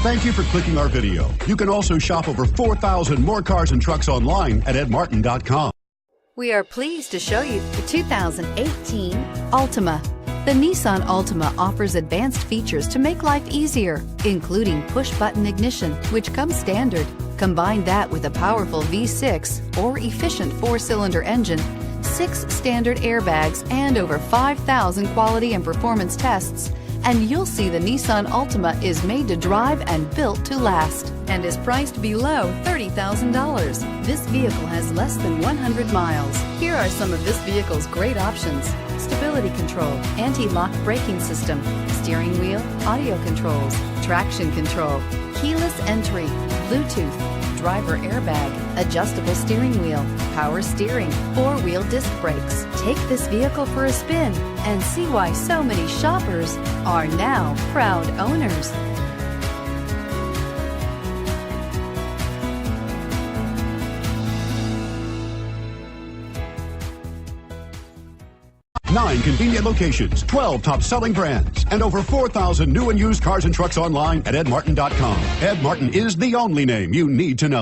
Thank you for clicking our video. You can also shop over 4,000 more cars and trucks online at edmartin.com. We are pleased to show you the 2018 Altima. The Nissan Altima offers advanced features to make life easier, including push-button ignition, which comes standard. Combine that with a powerful V6 or efficient 4-cylinder engine, 6 standard airbags, and over 5,000 quality and performance tests, and you'll see the Nissan Altima is made to drive and built to last, and is priced below $30,000. This vehicle has less than 100 miles. Here are some of this vehicle's great options: stability control, anti-lock braking system, steering wheel audio controls, traction control, keyless entry, Bluetooth, driver airbag, adjustable steering wheel, power steering, 4-wheel disc brakes. Take this vehicle for a spin and see why so many shoppers are now proud owners. Nine convenient locations, 12 top-selling brands, and over 4,000 new and used cars and trucks online at edmartin.com. Ed Martin is the only name you need to know.